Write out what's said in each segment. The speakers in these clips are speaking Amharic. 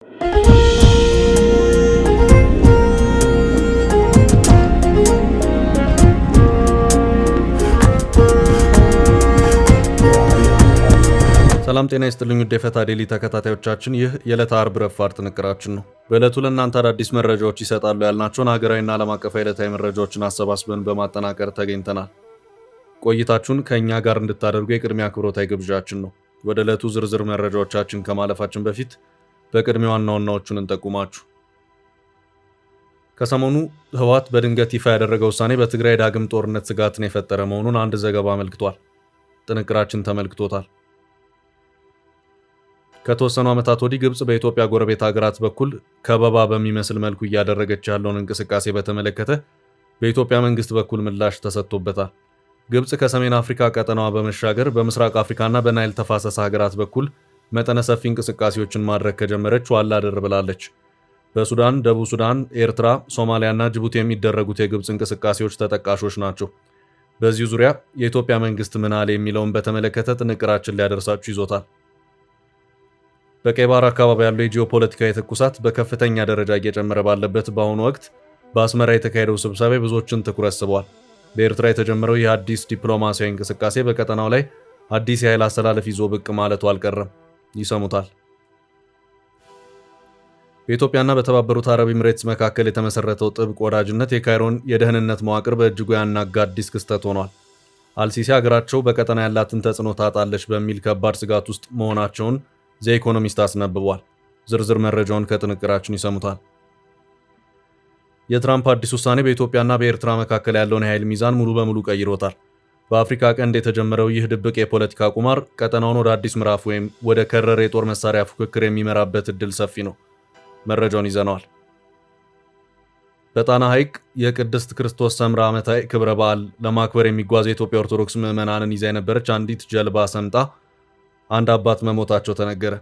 ሰላም ጤና ይስጥልኝ ውድ የፈታ ዴሊ ተከታታዮቻችን፣ ይህ የዕለተ አርብ ረፋድ ጥንቅራችን ነው። በዕለቱ ለእናንተ አዳዲስ መረጃዎች ይሰጣሉ ያልናቸውን ሀገራዊና ዓለም አቀፋዊ ዕለታዊ መረጃዎችን አሰባስበን በማጠናቀር ተገኝተናል። ቆይታችሁን ከእኛ ጋር እንድታደርጉ የቅድሚያ አክብሮታዊ ግብዣችን ነው። ወደ ዕለቱ ዝርዝር መረጃዎቻችን ከማለፋችን በፊት በቅድሚያ ዋና ዋናዎቹን እንጠቁማችሁ። ከሰሞኑ ህወሓት በድንገት ይፋ ያደረገው ውሳኔ በትግራይ ዳግም ጦርነት ስጋትን የፈጠረ መሆኑን አንድ ዘገባ አመልክቷል። ጥንቅራችን ተመልክቶታል። ከተወሰኑ ዓመታት ወዲህ ግብጽ በኢትዮጵያ ጎረቤት ሀገራት በኩል ከበባ በሚመስል መልኩ እያደረገች ያለውን እንቅስቃሴ በተመለከተ በኢትዮጵያ መንግስት በኩል ምላሽ ተሰጥቶበታል። ግብጽ ከሰሜን አፍሪካ ቀጠናዋ በመሻገር በምስራቅ አፍሪካና በናይል ተፋሰስ ሀገራት በኩል መጠነ ሰፊ እንቅስቃሴዎችን ማድረግ ከጀመረች ዋላ ድር ብላለች። በሱዳን፣ ደቡብ ሱዳን፣ ኤርትራ፣ ሶማሊያና ጅቡቲ የሚደረጉት የግብጽ እንቅስቃሴዎች ተጠቃሾች ናቸው። በዚሁ ዙሪያ የኢትዮጵያ መንግስት ምን አለ የሚለውን በተመለከተ ጥንቅራችን ሊያደርሳችሁ ይዞታል። በቀይ ባህር አካባቢ ያለው የጂኦፖለቲካዊ ትኩሳት በከፍተኛ ደረጃ እየጨመረ ባለበት በአሁኑ ወቅት በአስመራ የተካሄደው ስብሰባ ብዙዎችን ትኩረት ስቧል። በኤርትራ የተጀመረው ይህ አዲስ ዲፕሎማሲያዊ እንቅስቃሴ በቀጠናው ላይ አዲስ የኃይል አሰላለፍ ይዞ ብቅ ማለቱ አልቀረም። ይሰሙታል። በኢትዮጵያና በተባበሩት አረብ ኤምሬትስ መካከል የተመሰረተው ጥብቅ ወዳጅነት የካይሮን የደህንነት መዋቅር በእጅጉ ያናጋ አዲስ ክስተት ሆኗል። አልሲሲ ሀገራቸው በቀጠና ያላትን ተጽዕኖ ታጣለች በሚል ከባድ ስጋት ውስጥ መሆናቸውን ዘ ኢኮኖሚስት አስነብቧል። ዝርዝር መረጃውን ከጥንቅራችን ይሰሙታል። የትራምፕ አዲስ ውሳኔ በኢትዮጵያና በኤርትራ መካከል ያለውን የኃይል ሚዛን ሙሉ በሙሉ ቀይሮታል። በአፍሪካ ቀንድ የተጀመረው ይህ ድብቅ የፖለቲካ ቁማር ቀጠናውን ወደ አዲስ ምዕራፍ ወይም ወደ ከረረ የጦር መሳሪያ ፉክክር የሚመራበት እድል ሰፊ ነው። መረጃውን ይዘነዋል። በጣና ሐይቅ የቅድስት ክርስቶስ ሰምራ ዓመታዊ ክብረ በዓል ለማክበር የሚጓዝ የኢትዮጵያ ኦርቶዶክስ ምዕመናንን ይዛ የነበረች አንዲት ጀልባ ሰምጣ አንድ አባት መሞታቸው ተነገረ።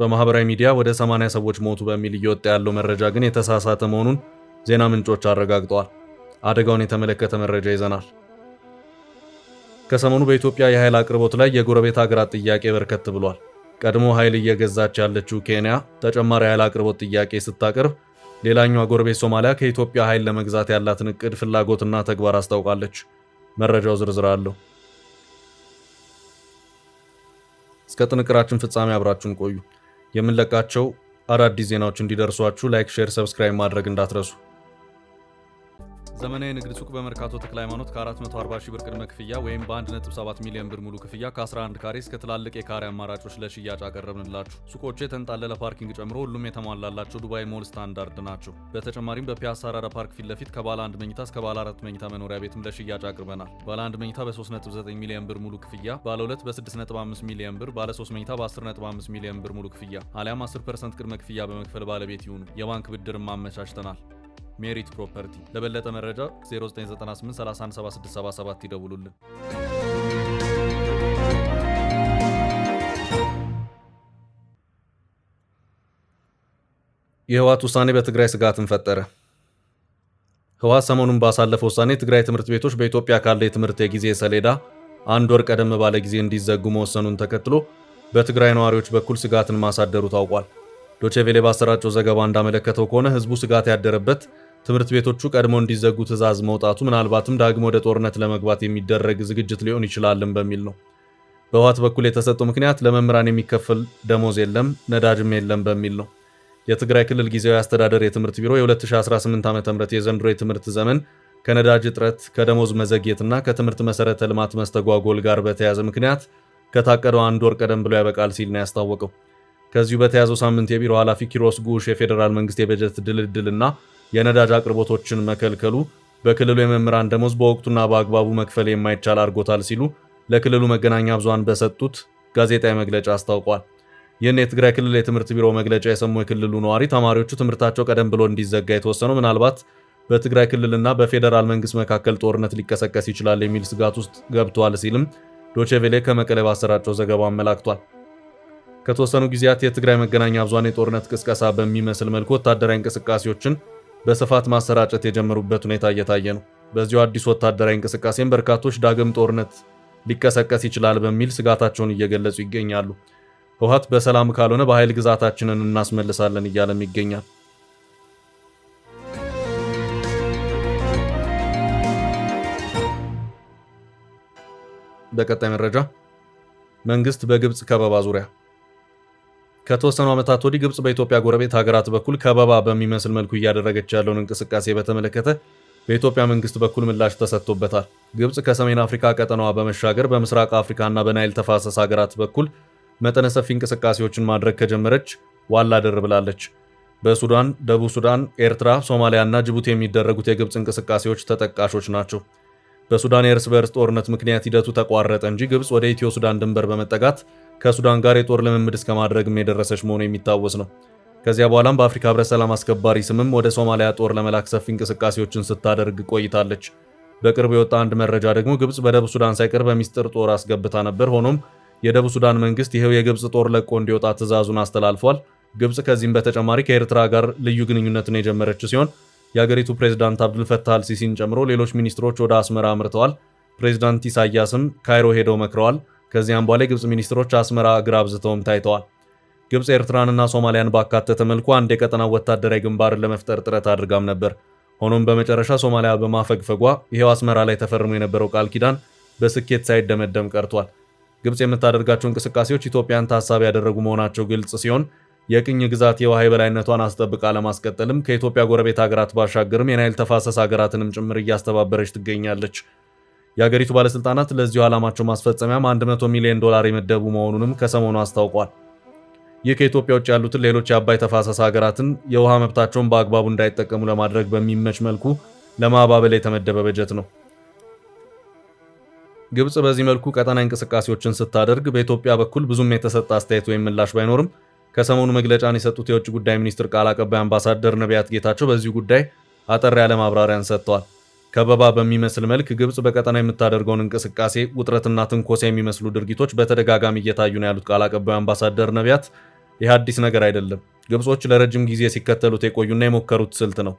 በማህበራዊ ሚዲያ ወደ 80 ሰዎች ሞቱ በሚል እየወጣ ያለው መረጃ ግን የተሳሳተ መሆኑን ዜና ምንጮች አረጋግጠዋል። አደጋውን የተመለከተ መረጃ ይዘናል። ከሰሞኑ በኢትዮጵያ የኃይል አቅርቦት ላይ የጎረቤት ሀገራት ጥያቄ በርከት ብሏል። ቀድሞ ኃይል እየገዛች ያለችው ኬንያ ተጨማሪ ኃይል አቅርቦት ጥያቄ ስታቀርብ፣ ሌላኛዋ ጎረቤት ሶማሊያ ከኢትዮጵያ ኃይል ለመግዛት ያላትን እቅድ፣ ፍላጎትና ተግባር አስታውቃለች። መረጃው ዝርዝር አለው። እስከ ጥንቅራችን ፍጻሜ አብራችሁን ቆዩ። የምንለቃቸው አዳዲስ ዜናዎች እንዲደርሷችሁ ላይክ፣ ሼር፣ ሰብስክራይብ ማድረግ እንዳትረሱ። ዘመናዊ ንግድ ሱቅ በመርካቶ ተክለ ሃይማኖት ከ440 ሺህ ብር ቅድመ ክፍያ ወይም በ1.7 ሚሊዮን ብር ሙሉ ክፍያ ከ11 ካሬ እስከ ትላልቅ የካሬ አማራጮች ለሽያጭ አቀረብንላችሁ። ሱቆቹ የተንጣለለ ፓርኪንግ ጨምሮ ሁሉም የተሟላላቸው ዱባይ ሞል ስታንዳርድ ናቸው። በተጨማሪም በፒያሳ አራዳ ፓርክ ፊት ለፊት ከባለ 1 መኝታ እስከ ባለ 4 መኝታ መኖሪያ ቤትም ለሽያጭ አቅርበናል። ባለ 1 መኝታ በ3.9 ሚሊዮን ብር ሙሉ ክፍያ፣ ባለ 2 በ6.5 ሚሊዮን ብር፣ ባለ 3 መኝታ በ10.5 ሚሊዮን ብር ሙሉ ክፍያ አሊያም 10% ቅድመ ክፍያ በመክፈል ባለቤት ይሁኑ። የባንክ ብድርም አመቻችተናል። ሜሪት ፕሮፐርቲ። ለበለጠ መረጃ 0998 317677 ይደውሉልን። የህወሓት ውሳኔ በትግራይ ስጋትን ፈጠረ። ህወሓት ሰሞኑን ባሳለፈው ውሳኔ ትግራይ ትምህርት ቤቶች በኢትዮጵያ ካለ የትምህርት የጊዜ ሰሌዳ አንድ ወር ቀደም ባለ ጊዜ እንዲዘጉ መወሰኑን ተከትሎ በትግራይ ነዋሪዎች በኩል ስጋትን ማሳደሩ ታውቋል። ዶቼ ቬለ ባሰራጨው ዘገባ እንዳመለከተው ከሆነ ህዝቡ ስጋት ያደረበት ትምህርት ቤቶቹ ቀድሞ እንዲዘጉ ትዕዛዝ መውጣቱ ምናልባትም ዳግሞ ወደ ጦርነት ለመግባት የሚደረግ ዝግጅት ሊሆን ይችላልም በሚል ነው። በህወሓት በኩል የተሰጠው ምክንያት ለመምህራን የሚከፈል ደሞዝ የለም፣ ነዳጅም የለም በሚል ነው። የትግራይ ክልል ጊዜያዊ አስተዳደር የትምህርት ቢሮ የ2018 ዓ.ም የዘንድሮ የትምህርት ዘመን ከነዳጅ እጥረት፣ ከደሞዝ መዘግየትና ከትምህርት መሰረተ ልማት መስተጓጎል ጋር በተያያዘ ምክንያት ከታቀደው አንድ ወር ቀደም ብሎ ያበቃል ሲል ነው ያስታወቀው። ከዚሁ በተያዘው ሳምንት የቢሮ ኃላፊ ኪሮስ ጉሽ የፌዴራል መንግስት የበጀት ድልድልና የነዳጅ አቅርቦቶችን መከልከሉ በክልሉ የመምህራን ደሞዝ በወቅቱና በአግባቡ መክፈል የማይቻል አድርጎታል ሲሉ ለክልሉ መገናኛ ብዙሃን በሰጡት ጋዜጣዊ መግለጫ አስታውቋል። ይህን የትግራይ ክልል የትምህርት ቢሮ መግለጫ የሰሙ የክልሉ ነዋሪ ተማሪዎቹ ትምህርታቸው ቀደም ብሎ እንዲዘጋ የተወሰነው ምናልባት በትግራይ ክልልና በፌዴራል መንግስት መካከል ጦርነት ሊቀሰቀስ ይችላል የሚል ስጋት ውስጥ ገብቷል ሲልም ዶቼ ቬለ ከመቀሌ ባሰራጨው ዘገባ አመላክቷል። ከተወሰኑ ጊዜያት የትግራይ መገናኛ ብዙሃን የጦርነት ቅስቀሳ በሚመስል መልኩ ወታደራዊ እንቅስቃሴዎችን በስፋት ማሰራጨት የጀመሩበት ሁኔታ እየታየ ነው። በዚሁ አዲስ ወታደራዊ እንቅስቃሴም በርካቶች ዳግም ጦርነት ሊቀሰቀስ ይችላል በሚል ስጋታቸውን እየገለጹ ይገኛሉ። ህወሓት በሰላም ካልሆነ በኃይል ግዛታችንን እናስመልሳለን እያለም ይገኛል። በቀጣይ መረጃ መንግስት በግብጽ ከበባ ዙሪያ። ከተወሰኑ ዓመታት ወዲህ ግብጽ በኢትዮጵያ ጎረቤት ሀገራት በኩል ከበባ በሚመስል መልኩ እያደረገች ያለውን እንቅስቃሴ በተመለከተ በኢትዮጵያ መንግስት በኩል ምላሽ ተሰጥቶበታል። ግብጽ ከሰሜን አፍሪካ ቀጠናዋ በመሻገር በምስራቅ አፍሪካና በናይል ተፋሰስ ሀገራት በኩል መጠነ ሰፊ እንቅስቃሴዎችን ማድረግ ከጀመረች ዋላ ድር ብላለች። በሱዳን፣ ደቡብ ሱዳን፣ ኤርትራ፣ ሶማሊያና ጅቡቲ የሚደረጉት የግብጽ እንቅስቃሴዎች ተጠቃሾች ናቸው። በሱዳን የእርስ በእርስ ጦርነት ምክንያት ሂደቱ ተቋረጠ እንጂ ግብጽ ወደ ኢትዮ ሱዳን ድንበር በመጠጋት ከሱዳን ጋር የጦር ልምምድ እስከ ማድረግም የደረሰች መሆኑ የሚታወስ ነው። ከዚያ በኋላም በአፍሪካ ህብረት ሰላም አስከባሪ ስምም ወደ ሶማሊያ ጦር ለመላክ ሰፊ እንቅስቃሴዎችን ስታደርግ ቆይታለች። በቅርብ የወጣ አንድ መረጃ ደግሞ ግብጽ በደቡብ ሱዳን ሳይቀር በሚስጥር ጦር አስገብታ ነበር። ሆኖም የደቡብ ሱዳን መንግስት ይሄው የግብጽ ጦር ለቆ እንዲወጣ ትዕዛዙን አስተላልፏል። ግብጽ ከዚህም በተጨማሪ ከኤርትራ ጋር ልዩ ግንኙነትን የጀመረች ሲሆን የአገሪቱ ፕሬዝዳንት አብዱል ፈታህ አልሲሲን ጨምሮ ሌሎች ሚኒስትሮች ወደ አስመራ አምርተዋል። ፕሬዝዳንት ኢሳያስም ካይሮ ሄደው መክረዋል። ከዚያም በኋላ የግብጽ ሚኒስትሮች አስመራ እግር አብዝተውም ታይተዋል። ግብጽ ኤርትራንና ሶማሊያን ባካተተ መልኩ አንድ የቀጠናው ወታደራዊ ግንባርን ለመፍጠር ጥረት አድርጋም ነበር። ሆኖም በመጨረሻ ሶማሊያ በማፈግፈጓ ይሄው አስመራ ላይ ተፈርሞ የነበረው ቃል ኪዳን በስኬት ሳይደመደም ቀርቷል። ግብጽ የምታደርጋቸው እንቅስቃሴዎች ኢትዮጵያን ታሳቢ ያደረጉ መሆናቸው ግልጽ ሲሆን የቅኝ ግዛት የውሃ የበላይነቷን አስጠብቃ ለማስቀጠልም ከኢትዮጵያ ጎረቤት ሀገራት ባሻገርም የናይል ተፋሰስ ሀገራትንም ጭምር እያስተባበረች ትገኛለች። የአገሪቱ ባለስልጣናት ለዚሁ ዓላማቸው ማስፈጸሚያም $100 ሚሊዮን የመደቡ መሆኑንም ከሰሞኑ አስታውቋል። ይህ ከኢትዮጵያ ውጭ ያሉትን ሌሎች የአባይ ተፋሰስ ሀገራትን የውሃ መብታቸውን በአግባቡ እንዳይጠቀሙ ለማድረግ በሚመች መልኩ ለማባበል የተመደበ በጀት ነው። ግብጽ በዚህ መልኩ ቀጠናዊ እንቅስቃሴዎችን ስታደርግ በኢትዮጵያ በኩል ብዙም የተሰጠ አስተያየት ወይም ምላሽ ባይኖርም ከሰሞኑ መግለጫን የሰጡት የውጭ ጉዳይ ሚኒስትር ቃል አቀባይ አምባሳደር ነቢያት ጌታቸው በዚህ ጉዳይ አጠር ያለ ማብራሪያን ሰጥተዋል። ከበባ በሚመስል መልክ ግብጽ በቀጠና የምታደርገውን እንቅስቃሴ ውጥረትና ትንኮሳ የሚመስሉ ድርጊቶች በተደጋጋሚ እየታዩ ነው ያሉት ቃል አቀባዩ አምባሳደር ነቢያት ይህ አዲስ ነገር አይደለም፣ ግብጾች ለረጅም ጊዜ ሲከተሉት የቆዩና የሞከሩት ስልት ነው።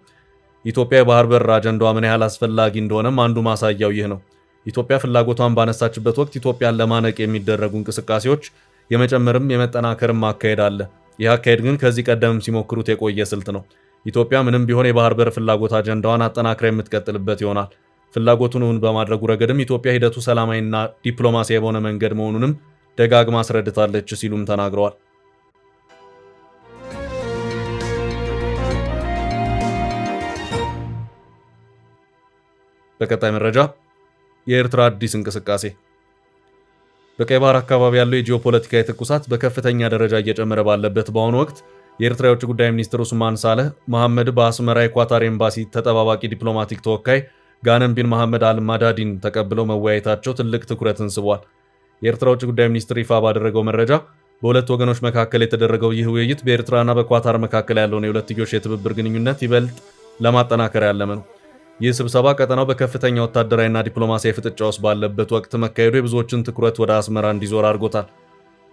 ኢትዮጵያ የባህር በር አጀንዳዋ ምን ያህል አስፈላጊ እንደሆነም አንዱ ማሳያው ይህ ነው። ኢትዮጵያ ፍላጎቷን ባነሳችበት ወቅት ኢትዮጵያን ለማነቅ የሚደረጉ እንቅስቃሴዎች የመጨመርም የመጠናከርም አካሄድ አለ። ይህ አካሄድ ግን ከዚህ ቀደምም ሲሞክሩት የቆየ ስልት ነው። ኢትዮጵያ ምንም ቢሆን የባህር በር ፍላጎት አጀንዳዋን አጠናክራ የምትቀጥልበት ይሆናል። ፍላጎቱን እውን በማድረጉ ረገድም ኢትዮጵያ ሂደቱ ሰላማዊና ዲፕሎማሲያዊ በሆነ መንገድ መሆኑንም ደጋግማ አስረድታለች ሲሉም ተናግረዋል። በቀጣይ መረጃ የኤርትራ አዲስ እንቅስቃሴ። በቀይ ባህር አካባቢ ያለው የጂኦፖለቲካዊ ትኩሳት በከፍተኛ ደረጃ እየጨመረ ባለበት በአሁኑ ወቅት የኤርትራ የውጭ ጉዳይ ሚኒስትር ኡስማን ሳልህ መሐመድ በአስመራ የኳታር ኤምባሲ ተጠባባቂ ዲፕሎማቲክ ተወካይ ጋነም ቢን መሐመድ አልማዳዲን ተቀብለው መወያየታቸው ትልቅ ትኩረትን ስቧል። የኤርትራ ውጭ ጉዳይ ሚኒስትር ይፋ ባደረገው መረጃ በሁለት ወገኖች መካከል የተደረገው ይህ ውይይት በኤርትራና በኳታር መካከል ያለውን የሁለትዮሽ የትብብር ግንኙነት ይበልጥ ለማጠናከር ያለመ ነው። ይህ ስብሰባ ቀጠናው በከፍተኛ ወታደራዊና ዲፕሎማሲያዊ ፍጥጫ ውስጥ ባለበት ወቅት መካሄዱ የብዙዎችን ትኩረት ወደ አስመራ እንዲዞር አድርጎታል።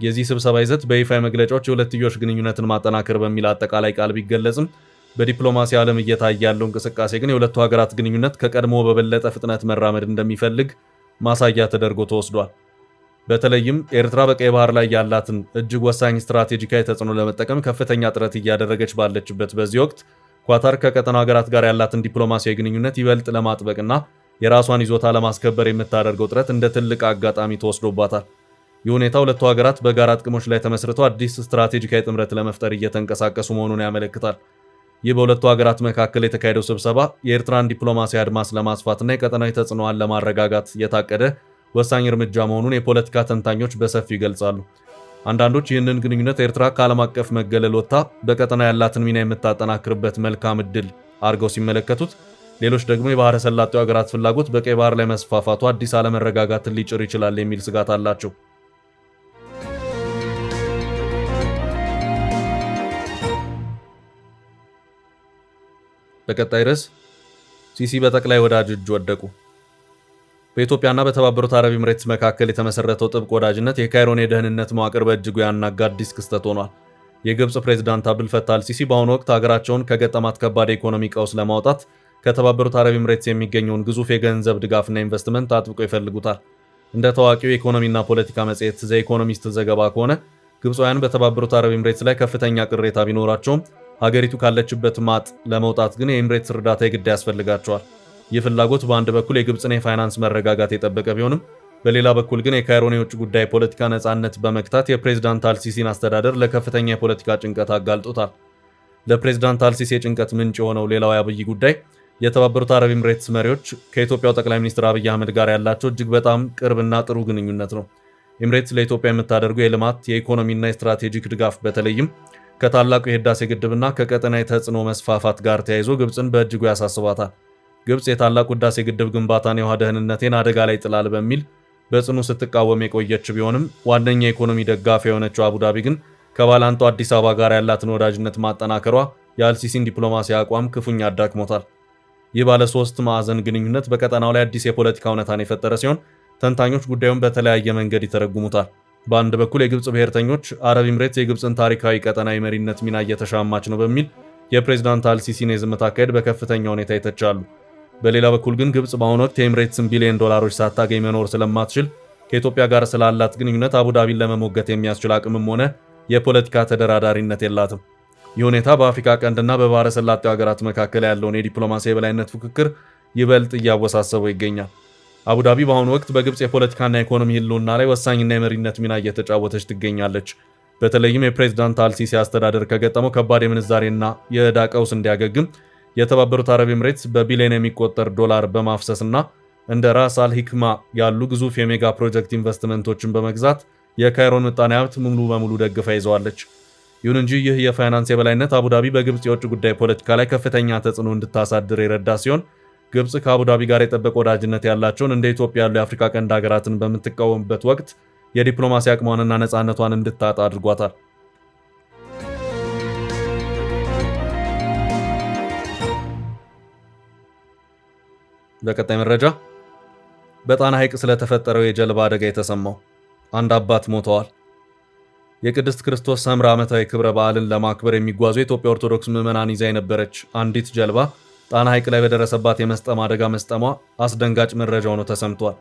የዚህ ስብሰባ ይዘት በይፋ መግለጫዎች የሁለትዮሽ ግንኙነትን ማጠናከር በሚል አጠቃላይ ቃል ቢገለጽም በዲፕሎማሲ ዓለም እየታየ ያለው እንቅስቃሴ ግን የሁለቱ ሀገራት ግንኙነት ከቀድሞ በበለጠ ፍጥነት መራመድ እንደሚፈልግ ማሳያ ተደርጎ ተወስዷል። በተለይም ኤርትራ በቀይ ባህር ላይ ያላትን እጅግ ወሳኝ ስትራቴጂካዊ ተጽዕኖ ለመጠቀም ከፍተኛ ጥረት እያደረገች ባለችበት በዚህ ወቅት ኳታር ከቀጠናው ሀገራት ጋር ያላትን ዲፕሎማሲያዊ ግንኙነት ይበልጥ ለማጥበቅና የራሷን ይዞታ ለማስከበር የምታደርገው ጥረት እንደ ትልቅ አጋጣሚ ተወስዶባታል። ይህ ሁኔታ ሁለቱ ሀገራት በጋራ ጥቅሞች ላይ ተመስርተው አዲስ ስትራቴጂካዊ ጥምረት ለመፍጠር እየተንቀሳቀሱ መሆኑን ያመለክታል። ይህ በሁለቱ ሀገራት መካከል የተካሄደው ስብሰባ የኤርትራን ዲፕሎማሲያዊ አድማስ ለማስፋትና የቀጠናዊ ተጽዕኖዋን ለማረጋጋት የታቀደ ወሳኝ እርምጃ መሆኑን የፖለቲካ ተንታኞች በሰፊው ይገልጻሉ። አንዳንዶች ይህንን ግንኙነት ኤርትራ ከዓለም አቀፍ መገለል ወጥታ በቀጠና ያላትን ሚና የምታጠናክርበት መልካም ዕድል አድርገው ሲመለከቱት፣ ሌሎች ደግሞ የባህረ ሰላጤው ሀገራት ፍላጎት በቀይ ባህር ላይ መስፋፋቱ አዲስ አለመረጋጋትን ሊጭር ይችላል የሚል ስጋት አላቸው። በቀጣይ ርዕስ ሲሲ በጠቅላይ ወዳጅ እጅ ወደቁ። በኢትዮጵያና በተባበሩት አረብ ኤምሬትስ መካከል የተመሰረተው ጥብቅ ወዳጅነት የካይሮን የደህንነት መዋቅር በእጅጉ ያናጋ አዲስ ክስተት ሆኗል። የግብጽ ፕሬዝዳንት አብዱል ፈታህ አልሲሲ በአሁኑ ወቅት ሀገራቸውን ከገጠማት ከባድ የኢኮኖሚ ቀውስ ለማውጣት ከተባበሩት አረብ ኤምሬትስ የሚገኘውን ግዙፍ የገንዘብ ድጋፍና ኢንቨስትመንት አጥብቆ ይፈልጉታል። እንደ ታዋቂው የኢኮኖሚና ፖለቲካ መጽሔት ዘ ኢኮኖሚስት ዘገባ ከሆነ ግብፃውያን በተባበሩት አረብ ኤምሬትስ ላይ ከፍተኛ ቅሬታ ቢኖራቸውም ሀገሪቱ ካለችበት ማጥ ለመውጣት ግን የኤምሬትስ እርዳታ የግድ ያስፈልጋቸዋል። ይህ ፍላጎት በአንድ በኩል የግብፅን የፋይናንስ መረጋጋት የጠበቀ ቢሆንም በሌላ በኩል ግን የካይሮን የውጭ ጉዳይ ፖለቲካ ነፃነት በመግታት የፕሬዝዳንት አልሲሲን አስተዳደር ለከፍተኛ የፖለቲካ ጭንቀት አጋልጦታል። ለፕሬዝዳንት አልሲሲ የጭንቀት ምንጭ የሆነው ሌላው የአብይ ጉዳይ የተባበሩት አረብ ኤምሬትስ መሪዎች ከኢትዮጵያው ጠቅላይ ሚኒስትር አብይ አህመድ ጋር ያላቸው እጅግ በጣም ቅርብና ጥሩ ግንኙነት ነው። ኤምሬትስ ለኢትዮጵያ የምታደርገው የልማት የኢኮኖሚና የስትራቴጂክ ድጋፍ በተለይም ከታላቁ የህዳሴ ግድብና ከቀጠናዊ ተጽዕኖ መስፋፋት ጋር ተያይዞ ግብፅን በእጅጉ ያሳስባታል። ግብፅ የታላቁ ህዳሴ ግድብ ግንባታን የውሃ ደህንነቴን አደጋ ላይ ጥላል በሚል በጽኑ ስትቃወም የቆየች ቢሆንም ዋነኛ የኢኮኖሚ ደጋፊ የሆነችው አቡዳቢ ግን ከባላንጣው አዲስ አበባ ጋር ያላትን ወዳጅነት ማጠናከሯ የአልሲሲን ዲፕሎማሲ አቋም ክፉኛ አዳክሞታል። ይህ ባለ ሶስት ማዕዘን ግንኙነት በቀጠናው ላይ አዲስ የፖለቲካ እውነታን የፈጠረ ሲሆን ተንታኞች ጉዳዩን በተለያየ መንገድ ይተረጉሙታል። በአንድ በኩል የግብፅ ብሔርተኞች አረብ ኤምሬትስ የግብፅን ታሪካዊ ቀጠናዊ መሪነት ሚና እየተሻማች ነው በሚል የፕሬዝዳንት አልሲሲን የዝምታ አካሄድ በከፍተኛ ሁኔታ ይተቻሉ። በሌላ በኩል ግን ግብፅ በአሁኑ ወቅት የኤምሬትስን ቢሊዮን ዶላሮች ሳታገኝ መኖር ስለማትችል ከኢትዮጵያ ጋር ስላላት ግንኙነት አቡዳቢን ለመሞገት የሚያስችል አቅምም ሆነ የፖለቲካ ተደራዳሪነት የላትም። ይህ ሁኔታ በአፍሪካ ቀንድና በባህረ ሰላጤው ሀገራት መካከል ያለውን የዲፕሎማሲ የበላይነት ፉክክር ይበልጥ እያወሳሰበው ይገኛል። አቡዳቢ በአሁኑ ወቅት በግብፅ የፖለቲካና የኢኮኖሚ ህልውና ላይ ወሳኝና የመሪነት ሚና እየተጫወተች ትገኛለች። በተለይም የፕሬዝዳንት አልሲሲ አስተዳደር ከገጠመው ከባድ የምንዛሬና የዕዳ ቀውስ እንዲያገግም የተባበሩት አረብ ኤምሬትስ በቢሊዮን የሚቆጠር ዶላር በማፍሰስና እንደ ራስ አል ሂክማ ያሉ ግዙፍ የሜጋ ፕሮጀክት ኢንቨስትመንቶችን በመግዛት የካይሮን ምጣኔ ሀብት ሙሉ በሙሉ ደግፋ ይዘዋለች። ይሁን እንጂ ይህ የፋይናንስ የበላይነት አቡዳቢ በግብፅ የውጭ ጉዳይ ፖለቲካ ላይ ከፍተኛ ተጽዕኖ እንድታሳድር የረዳ ሲሆን ግብፅ ከአቡዳቢ ጋር የጠበቀ ወዳጅነት ያላቸውን እንደ ኢትዮጵያ ያሉ የአፍሪካ ቀንድ ሀገራትን በምትቃወምበት ወቅት የዲፕሎማሲ አቅሟንና ነፃነቷን እንድታጣ አድርጓታል። በቀጣይ መረጃ በጣና ሐይቅ ስለተፈጠረው የጀልባ አደጋ የተሰማው፣ አንድ አባት ሞተዋል። የቅድስት ክርስቶስ ሰምራ ዓመታዊ ክብረ በዓልን ለማክበር የሚጓዙ የኢትዮጵያ ኦርቶዶክስ ምዕመናን ይዛ የነበረች አንዲት ጀልባ ጣና ሐይቅ ላይ በደረሰባት የመስጠም አደጋ መስጠሟ አስደንጋጭ መረጃ ሆኖ ተሰምቷል።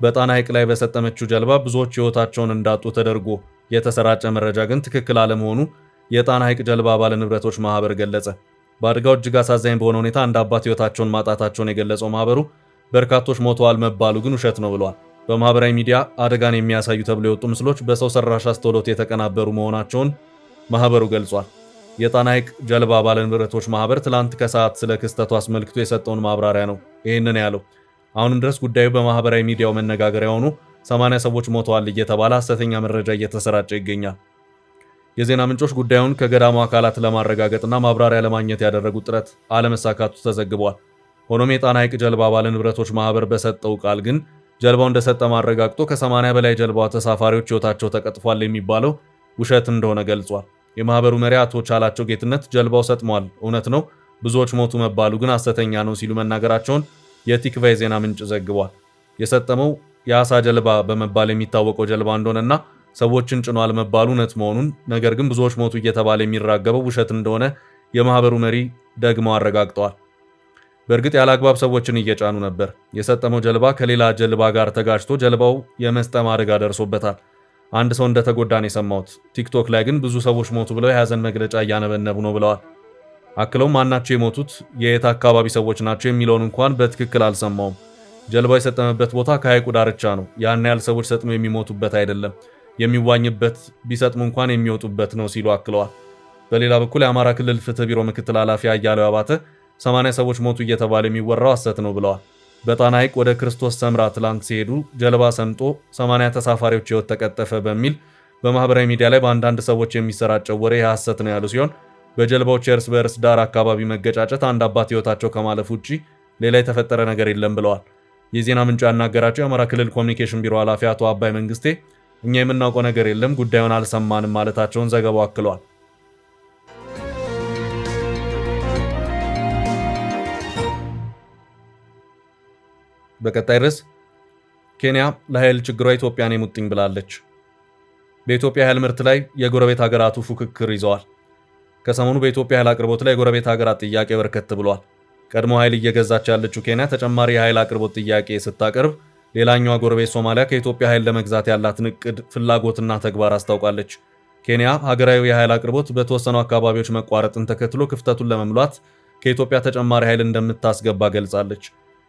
በጣና ሐይቅ ላይ በሰጠመችው ጀልባ ብዙዎች ሕይወታቸውን እንዳጡ ተደርጎ የተሰራጨ መረጃ ግን ትክክል አለመሆኑ የጣና ሐይቅ ጀልባ ባለ ንብረቶች ማህበር ገለጸ። በአደጋው እጅግ አሳዛኝ በሆነ ሁኔታ አንድ አባት ሕይወታቸውን ማጣታቸውን የገለጸው ማህበሩ በርካቶች ሞተዋል መባሉ ግን ውሸት ነው ብሏል። በማህበራዊ ሚዲያ አደጋን የሚያሳዩ ተብሎ የወጡ ምስሎች በሰው ሰራሽ አስተውሎት የተቀናበሩ መሆናቸውን ማህበሩ ገልጿል። የጣና ሐይቅ ጀልባ ባለንብረቶች ማህበር ትላንት ከሰዓት ስለ ክስተቱ አስመልክቶ የሰጠውን ማብራሪያ ነው ይህንን ያለው። አሁንም ድረስ ጉዳዩ በማህበራዊ ሚዲያው መነጋገሪያ ሆኖ 80 ሰዎች ሞተዋል እየተባለ ሐሰተኛ መረጃ እየተሰራጨ ይገኛል። የዜና ምንጮች ጉዳዩን ከገዳሙ አካላት ለማረጋገጥና ማብራሪያ ለማግኘት ያደረጉት ጥረት አለመሳካቱ ተዘግቧል። ሆኖም የጣና ሐይቅ ጀልባ ባለንብረቶች ማህበር በሰጠው ቃል ግን ጀልባው እንደሰጠ ማረጋግጦ ከ80 በላይ ጀልባው ተሳፋሪዎች ሕይወታቸው ተቀጥፏል የሚባለው ውሸት እንደሆነ ገልጿል። የማህበሩ መሪ አቶ ቻላቸው ጌትነት ጀልባው ሰጥሟል፣ እውነት ነው፣ ብዙዎች ሞቱ መባሉ ግን ሐሰተኛ ነው ሲሉ መናገራቸውን የቲክቫ የዜና ምንጭ ዘግቧል። የሰጠመው የአሳ ጀልባ በመባል የሚታወቀው ጀልባ እንደሆነና ሰዎችን ጭኗል መባሉ እውነት መሆኑን፣ ነገር ግን ብዙዎች ሞቱ እየተባለ የሚራገበው ውሸት እንደሆነ የማህበሩ መሪ ደግመው አረጋግጠዋል። በእርግጥ ያለ አግባብ ሰዎችን እየጫኑ ነበር። የሰጠመው ጀልባ ከሌላ ጀልባ ጋር ተጋጭቶ ጀልባው የመስጠም አደጋ ደርሶበታል። አንድ ሰው እንደተጎዳ ነው የሰማሁት። ቲክቶክ ላይ ግን ብዙ ሰዎች ሞቱ ብለው የሐዘን መግለጫ እያነበነቡ ነው ብለዋል። አክለውም ማናቸው የሞቱት፣ የየት አካባቢ ሰዎች ናቸው የሚለውን እንኳን በትክክል አልሰማውም። ጀልባው የሰጠመበት ቦታ ከሐይቁ ዳርቻ ነው። ያን ያህል ሰዎች ሰጥመው የሚሞቱበት አይደለም፣ የሚዋኝበት ቢሰጥሙ እንኳን የሚወጡበት ነው ሲሉ አክለዋል። በሌላ በኩል የአማራ ክልል ፍትህ ቢሮ ምክትል ኃላፊ አያሌው አባተ 80 ሰዎች ሞቱ እየተባለ የሚወራው ሐሰት ነው ብለዋል። በጣና ሐይቅ ወደ ክርስቶስ ሰምራ ትላንት ሲሄዱ ጀልባ ሰምጦ 80 ተሳፋሪዎች ሕይወት ተቀጠፈ በሚል በማህበራዊ ሚዲያ ላይ በአንዳንድ ሰዎች የሚሰራጨው ወሬ ሐሰት ነው ያሉ ሲሆን በጀልባዎች የእርስ በእርስ ዳር አካባቢ መገጫጨት አንድ አባት ሕይወታቸው ከማለፍ ውጪ ሌላ የተፈጠረ ነገር የለም ብለዋል። የዜና ምንጩ ያናገራቸው የአማራ ክልል ኮሚኒኬሽን ቢሮ ኃላፊ አቶ አባይ መንግስቴ እኛ የምናውቀው ነገር የለም፣ ጉዳዩን አልሰማንም ማለታቸውን ዘገባው አክለዋል። በቀጣይ ርዕስ ኬንያ ለኃይል ችግሯ ኢትዮጵያን የሙጥኝ ብላለች። በኢትዮጵያ ኃይል ምርት ላይ የጎረቤት ሀገራቱ ፉክክር ይዘዋል። ከሰሞኑ በኢትዮጵያ ኃይል አቅርቦት ላይ የጎረቤት ሀገራት ጥያቄ በርከት ብሏል። ቀድሞ ኃይል እየገዛች ያለችው ኬንያ ተጨማሪ የኃይል አቅርቦት ጥያቄ ስታቀርብ፣ ሌላኛዋ ጎረቤት ሶማሊያ ከኢትዮጵያ ኃይል ለመግዛት ያላትን እቅድ፣ ፍላጎትና ተግባር አስታውቃለች። ኬንያ ሀገራዊ የኃይል አቅርቦት በተወሰኑ አካባቢዎች መቋረጥን ተከትሎ ክፍተቱን ለመሙላት ከኢትዮጵያ ተጨማሪ ኃይል እንደምታስገባ ገልጻለች።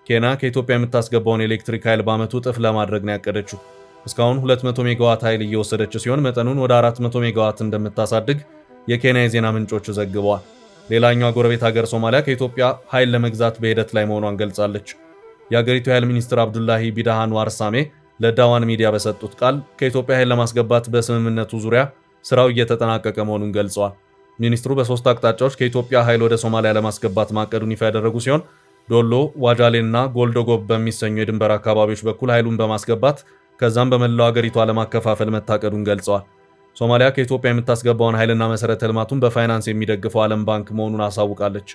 ኬንያ ከኢትዮጵያ የምታስገባውን ኤሌክትሪክ ኃይል በዓመቱ እጥፍ ለማድረግ ነው ያቀደችው። እስካሁን 200 ሜጋዋት ኃይል እየወሰደች ሲሆን መጠኑን ወደ 400 ሜጋዋት እንደምታሳድግ የኬንያ የዜና ምንጮች ዘግበዋል። ሌላኛው ጎረቤት ሀገር ሶማሊያ ከኢትዮጵያ ኃይል ለመግዛት በሂደት ላይ መሆኗን ገልጻለች። የሀገሪቱ የኃይል ሚኒስትር አብዱላሂ ቢዳሃን ዋርሳሜ ለዳዋን ሚዲያ በሰጡት ቃል ከኢትዮጵያ ኃይል ለማስገባት በስምምነቱ ዙሪያ ስራው እየተጠናቀቀ መሆኑን ገልጸዋል። ሚኒስትሩ በሶስት አቅጣጫዎች ከኢትዮጵያ ኃይል ወደ ሶማሊያ ለማስገባት ማቀዱን ይፋ ያደረጉ ሲሆን ዶሎ፣ ዋጃሌና ጎልዶጎብ በሚሰኙ የድንበር አካባቢዎች በኩል ኃይሉን በማስገባት ከዛም በመላው ሀገሪቷ ለማከፋፈል መታቀዱን ገልጸዋል። ሶማሊያ ከኢትዮጵያ የምታስገባውን ኃይልና መሰረተ ልማቱን በፋይናንስ የሚደግፈው ዓለም ባንክ መሆኑን አሳውቃለች።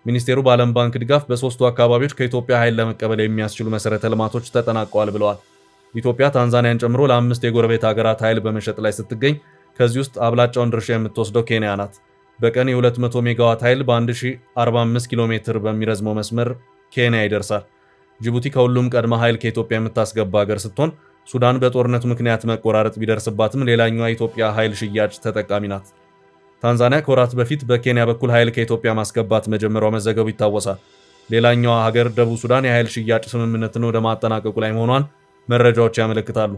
ሚኒስቴሩ በዓለም ባንክ ድጋፍ በሶስቱ አካባቢዎች ከኢትዮጵያ ኃይል ለመቀበል የሚያስችሉ መሰረተ ልማቶች ተጠናቀዋል ብለዋል። ኢትዮጵያ ታንዛኒያን ጨምሮ ለ5 የጎረቤት ሀገራት ኃይል በመሸጥ ላይ ስትገኝ ከዚህ ውስጥ አብላጫውን ድርሻ የምትወስደው ኬንያ ናት። በቀን የ200 ሜጋዋት ኃይል በ1045 ኪሎ ሜትር በሚረዝመው መስመር ኬንያ ይደርሳል። ጅቡቲ ከሁሉም ቀድማ ኃይል ከኢትዮጵያ የምታስገባ ሀገር ስትሆን ሱዳን በጦርነቱ ምክንያት መቆራረጥ ቢደርስባትም ሌላኛዋ የኢትዮጵያ ኃይል ሽያጭ ተጠቃሚ ናት። ታንዛኒያ ከወራት በፊት በኬንያ በኩል ኃይል ከኢትዮጵያ ማስገባት መጀመሯ መዘገቡ ይታወሳል። ሌላኛዋ ሀገር ደቡብ ሱዳን የኃይል ሽያጭ ስምምነትን ወደ ማጠናቀቁ ላይ መሆኗን መረጃዎች ያመለክታሉ።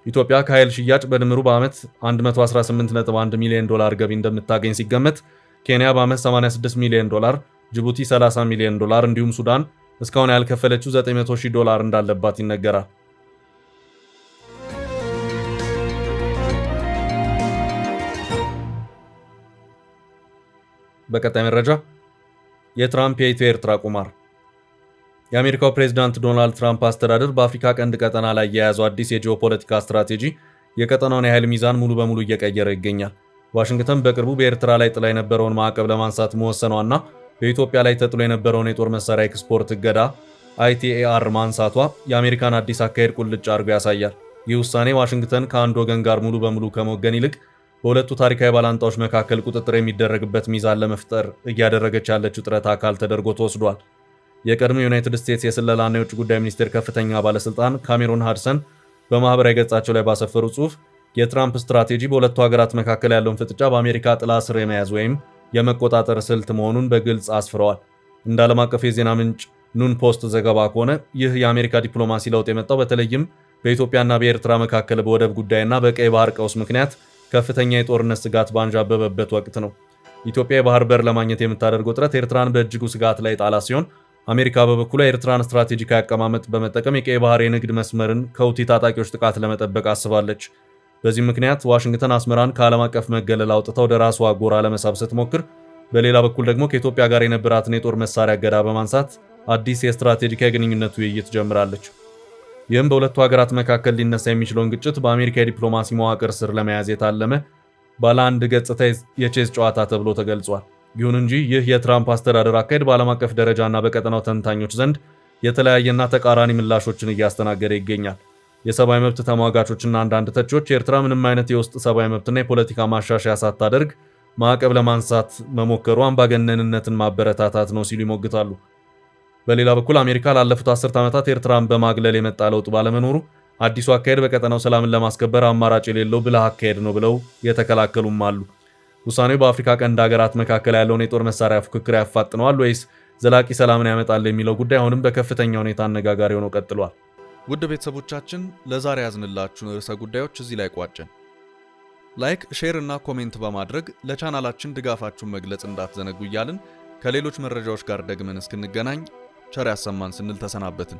ኢትዮጵያ ከኃይል ሽያጭ በድምሩ በዓመት 118.1 ሚሊዮን ዶላር ገቢ እንደምታገኝ ሲገመት ኬንያ በዓመት 86 ሚሊዮን ዶላር፣ ጅቡቲ 30 ሚሊዮን ዶላር እንዲሁም ሱዳን እስካሁን ያልከፈለችው 900,000 ዶላር እንዳለባት ይነገራል። በቀጣይ መረጃ የትራምፕ የኢትዮ ኤርትራ ቁማር። የአሜሪካው ፕሬዝዳንት ዶናልድ ትራምፕ አስተዳደር በአፍሪካ ቀንድ ቀጠና ላይ የያዘው አዲስ የጂኦፖለቲካ ስትራቴጂ የቀጠናውን የኃይል ሚዛን ሙሉ በሙሉ እየቀየረ ይገኛል። ዋሽንግተን በቅርቡ በኤርትራ ላይ ጥላ የነበረውን ማዕቀብ ለማንሳት መወሰኗና በኢትዮጵያ ላይ ተጥሎ የነበረውን የጦር መሳሪያ ኤክስፖርት እገዳ ITAR ማንሳቷ የአሜሪካን አዲስ አካሄድ ቁልጭ አድርጎ ያሳያል። ይህ ውሳኔ ዋሽንግተን ከአንድ ወገን ጋር ሙሉ በሙሉ ከመወገን ይልቅ በሁለቱ ታሪካዊ ባላንጣዎች መካከል ቁጥጥር የሚደረግበት ሚዛን ለመፍጠር እያደረገች ያለችው ጥረት አካል ተደርጎ ተወስዷል። የቀድሞ ዩናይትድ ስቴትስ የስለላና የውጭ ጉዳይ ሚኒስቴር ከፍተኛ ባለስልጣን ካሜሮን ሃድሰን በማህበራዊ ገጻቸው ላይ ባሰፈሩ ጽሑፍ የትራምፕ ስትራቴጂ በሁለቱ ሀገራት መካከል ያለውን ፍጥጫ በአሜሪካ ጥላ ስር የመያዝ ወይም የመቆጣጠር ስልት መሆኑን በግልጽ አስፍረዋል። እንደ ዓለም አቀፍ የዜና ምንጭ ኑን ፖስት ዘገባ ከሆነ ይህ የአሜሪካ ዲፕሎማሲ ለውጥ የመጣው በተለይም በኢትዮጵያና በኤርትራ መካከል በወደብ ጉዳይና በቀይ ባህር ቀውስ ምክንያት ከፍተኛ የጦርነት ስጋት ባንዣበበበት ወቅት ነው። ኢትዮጵያ የባህር በር ለማግኘት የምታደርገው ጥረት ኤርትራን በእጅጉ ስጋት ላይ ጣላ ሲሆን አሜሪካ በበኩሏ የኤርትራን ስትራቴጂካዊ አቀማመጥ በመጠቀም የቀይ ባህር የንግድ መስመርን ከሁቲ ታጣቂዎች ጥቃት ለመጠበቅ አስባለች። በዚህ ምክንያት ዋሽንግተን አስመራን ከዓለም አቀፍ መገለል አውጥታ ወደ ራሷ ጎራ ለመሳብ ስትሞክር፣ በሌላ በኩል ደግሞ ከኢትዮጵያ ጋር የነበራትን የጦር መሳሪያ እገዳ በማንሳት አዲስ የስትራቴጂካዊ ግንኙነት ውይይት ጀምራለች። ይህም በሁለቱ ሀገራት መካከል ሊነሳ የሚችለውን ግጭት በአሜሪካ የዲፕሎማሲ መዋቅር ስር ለመያዝ የታለመ ባለ አንድ ገጽታ የቼዝ ጨዋታ ተብሎ ተገልጿል። ይሁን እንጂ ይህ የትራምፕ አስተዳደር አካሄድ በዓለም አቀፍ ደረጃና በቀጠናው ተንታኞች ዘንድ የተለያየና ተቃራኒ ምላሾችን እያስተናገደ ይገኛል። የሰብአዊ መብት ተሟጋቾችና አንዳንድ ተቺዎች ኤርትራ ምንም አይነት የውስጥ ሰብአዊ መብትና የፖለቲካ ማሻሻያ ሳታደርግ ማዕቀብ ለማንሳት መሞከሩ አምባገነንነትን ማበረታታት ነው ሲሉ ይሞግታሉ። በሌላ በኩል አሜሪካ ላለፉት 10 ዓመታት ኤርትራን በማግለል የመጣ ለውጥ ባለመኖሩ አዲሱ አካሄድ በቀጠናው ሰላምን ለማስከበር አማራጭ የሌለው ብልህ አካሄድ ነው ብለው የተከላከሉም አሉ። ውሳኔው በአፍሪካ ቀንድ ሀገራት መካከል ያለውን የጦር መሳሪያ ፉክክር ያፋጥነዋል ወይስ ዘላቂ ሰላምን ያመጣል የሚለው ጉዳይ አሁንም በከፍተኛ ሁኔታ አነጋጋሪ ሆኖ ቀጥሏል። ውድ ቤተሰቦቻችን ለዛሬ ያዝንላችሁን ርዕሰ ጉዳዮች እዚህ ላይ ቋጨን። ላይክ፣ ሼር እና ኮሜንት በማድረግ ለቻናላችን ድጋፋችሁን መግለጽ እንዳትዘነጉ እያልን ከሌሎች መረጃዎች ጋር ደግመን እስክንገናኝ ቸር ያሰማን ስንል ተሰናበትን።